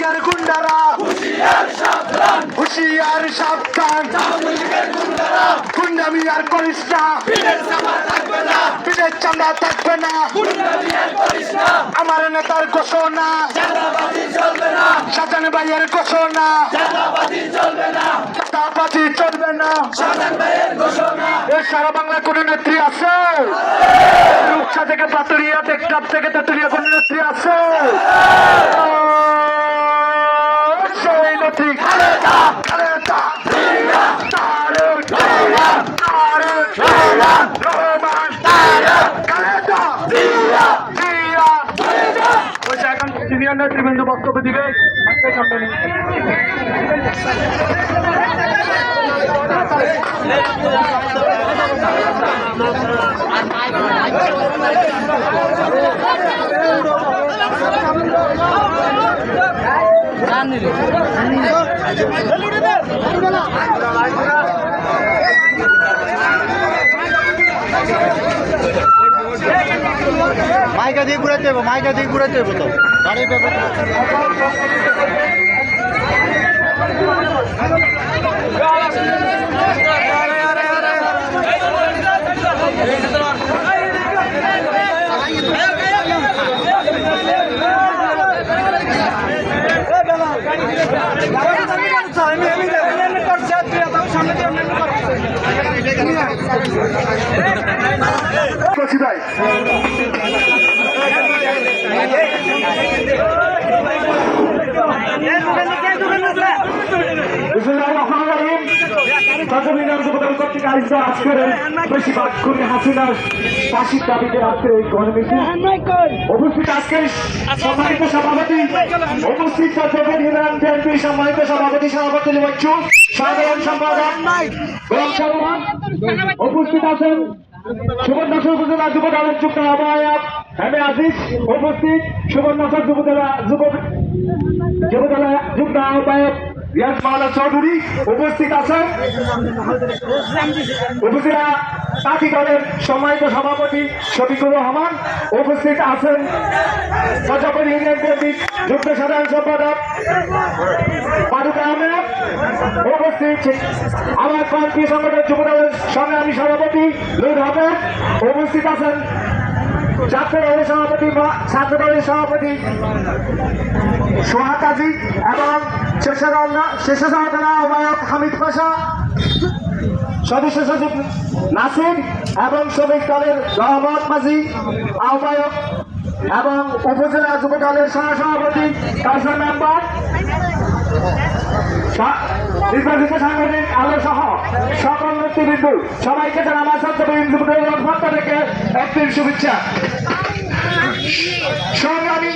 লীগের গুন্ডারা হুশিয়ার সাবধান গুন্ডামি আর করিস না পিঠের চামড়া থাকবে না আমার নেতার ঘোষণা শাহজাহান ভাইয়ের ঘোষণা চাঁদাবাজি চলবে না সারা বাংলা কোন নেত্রী আছে রূপসা থেকে পাতুরিয়া টেকটাপ থেকে তেতুলিয়া কোন নেত্রী আছে সেই নেত্রী খালেদা খালেদা সিনিয়র নেতৃবৃন্দ বক্তব্য দিবে মাইকা দিয়ে ঘুরাতে হবে, মাইকা দিয়ে ঘুরাতে হবে তো গাড়ি ব্যাপার ভাই বেশিরভাগ খুনি হাসিনার ফাঁসির দাবিতে আজকের এই গণমিছিল উপস্থিত আজকের সম্মানিত সভাপতি উপস্থিত বিএনপি সম্মানিত সভাপতি সভাপতি সাধারণ সম্পাদক উপস্থিত আছেন সুবর্ণচর উপজেলা যুব দলের যুক্ত আহ্বায়ক এম এ আজিজ উপস্থিত সুবর্ণচর যুবদলা যুক্ত আহ্বায়ক রিয়াজ মাওলা চৌধুরী উপস্থিত আছেন উপজেলা তাঁতি দলের সম্মানিত সভাপতি শফিকুর রহমান উপস্থিত আছেন প্রজাপতি ইউনিয়ন বিএনপির যুগ্ম সাধারণ সম্পাদক ফারুক আহমেদ উপস্থিত আমার কর্মী সংগঠন যুব দলের সংগ্রামী সভাপতি নূর আহমেদ উপস্থিত আছেন ছাত্র দলের সভাপতি সোহাগ কাজী এবং শেষ সমাধান আহ্বায়ক হামিদ পাশা সদস্য সচিব নাসির এবং শ্রমিক দলের রহমত মাঝি আহ্বায়ক এবং উপজেলা যুব দলের সহসভাপতি কাউসার মেম্বার নির্বাচিত সাংগঠনিক আলো সহ সকল নেতৃবৃন্দ সবাইকে জানা আমার ছাত্রবৃন্দ পক্ষ থেকে একদিন শুভেচ্ছা সংগ্রামী